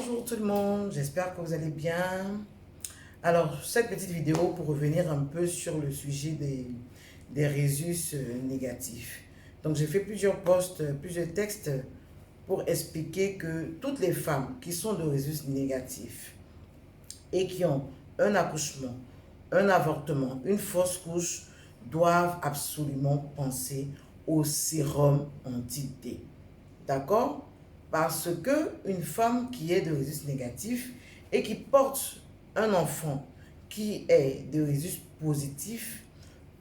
Bonjour tout le monde, j'espère que vous allez bien. Alors, cette petite vidéo pour revenir un peu sur le sujet des résus négatifs. Donc, j'ai fait plusieurs posts, plusieurs textes pour expliquer que toutes les femmes qui sont de résus négatifs et qui ont un accouchement, un avortement, une fausse couche, doivent absolument penser au sérum anti-D. D'accord? Parce que une femme qui est de résus négatif et qui porte un enfant qui est de résus positif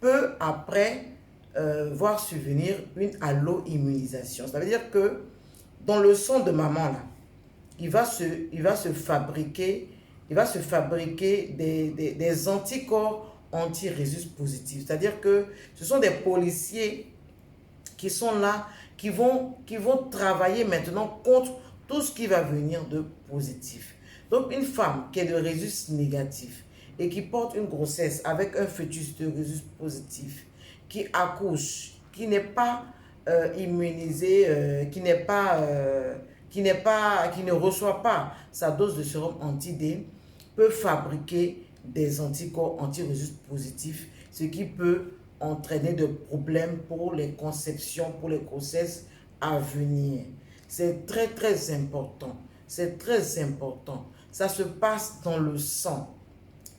peut après voir survenir une allo-immunisation. Ça veut dire que dans le sang de maman, là, il va se fabriquer des anticorps anti-résus positifs. C'est-à-dire que ce sont des policiers qui sont là, qui vont travailler maintenant contre tout ce qui va venir de positif. Donc, une femme qui est de résus négatif et qui porte une grossesse avec un fœtus de résus positif, qui accouche, qui n'est pas immunisé, qui ne reçoit pas sa dose de sérum anti-D, peut fabriquer des anticorps anti-résus positifs, ce qui peut entraîner de problèmes pour les conceptions, pour les grossesses à venir. C'est très, très important. C'est très important. Ça se passe dans le sang.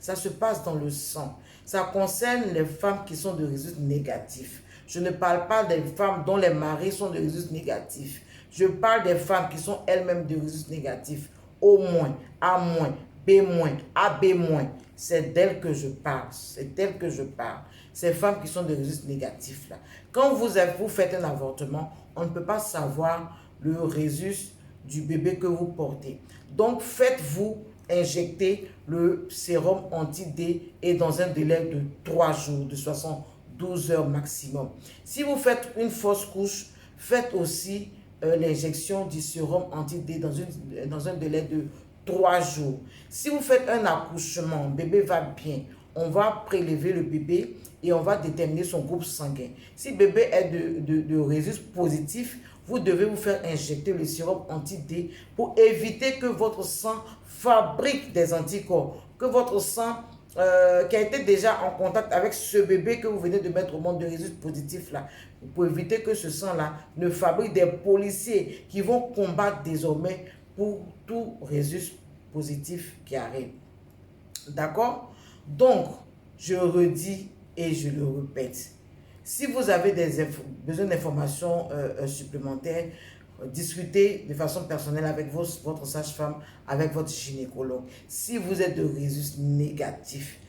Ça se passe dans le sang. Ça concerne les femmes qui sont de résus négatifs. Je ne parle pas des femmes dont les maris sont de résus négatifs. Je parle des femmes qui sont elles-mêmes de résus négatifs. O-, A-, B-, AB-. C'est d'elles que je parle. C'est d'elles que je parle. Ces femmes qui sont de résus négatifs là. Quand vous faites un avortement, on ne peut pas savoir le résus du bébé que vous portez. Donc, faites-vous injecter le sérum anti-D et dans un délai de 3 jours, de 72 heures maximum. Si vous faites une fausse couche, faites aussi l'injection du sérum anti-D dans un délai de 3 jours. Si vous faites un accouchement, bébé va bien, on va prélever le bébé et on va déterminer son groupe sanguin. Si le bébé est de résus positif, vous devez vous faire injecter le sérum anti-D pour éviter que votre sang fabrique des anticorps, que votre sang qui a été déjà en contact avec ce bébé que vous venez de mettre au monde de résus positif là, pour éviter que ce sang-là ne fabrique des policiers qui vont combattre désormais pour tout résus positif qui arrive. D'accord? Donc, je redis et je le répète. Si vous avez besoin d'informations supplémentaires, discutez de façon personnelle avec votre sage-femme, avec votre gynécologue. Si vous êtes de résus négatif,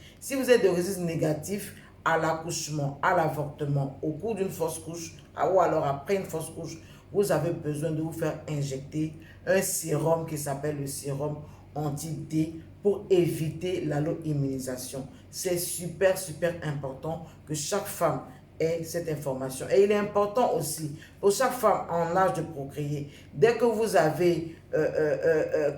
à l'accouchement, à l'avortement, au cours d'une fausse couche, ou alors après une fausse couche, vous avez besoin de vous faire injecter un sérum qui s'appelle le sérum anti-D pour éviter l'allo-immunisation. C'est super, super important que chaque femme ait cette information. Et il est important aussi pour chaque femme en âge de procréer, dès que vous avez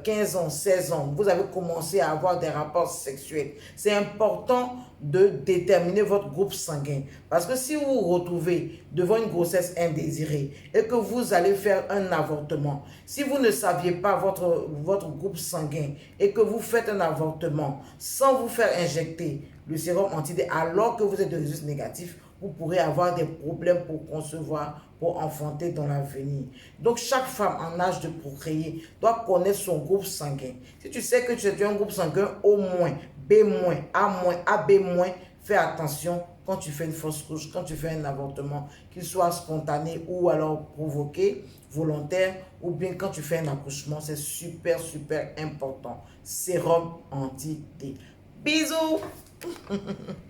15 ans, 16 ans, vous avez commencé à avoir des rapports sexuels, c'est important de déterminer votre groupe sanguin. Parce que si vous vous retrouvez devant une grossesse indésirée et que vous allez faire un avortement, si vous ne saviez pas votre groupe sanguin et que vous faites un avortement sans vous faire injecter le sérum anti-D alors que vous êtes de résus négatif, vous pourrez avoir des problèmes pour concevoir, pour enfanter dans l'avenir. Donc, chaque femme en âge de procréer doit connaître son groupe sanguin. Si tu sais que tu es un groupe sanguin O-, B-, A-, AB-, fais attention quand tu fais une fausse couche, quand tu fais un avortement, qu'il soit spontané ou alors provoqué, volontaire, ou bien quand tu fais un accouchement, c'est super, super important. Sérum anti-D. Bisous!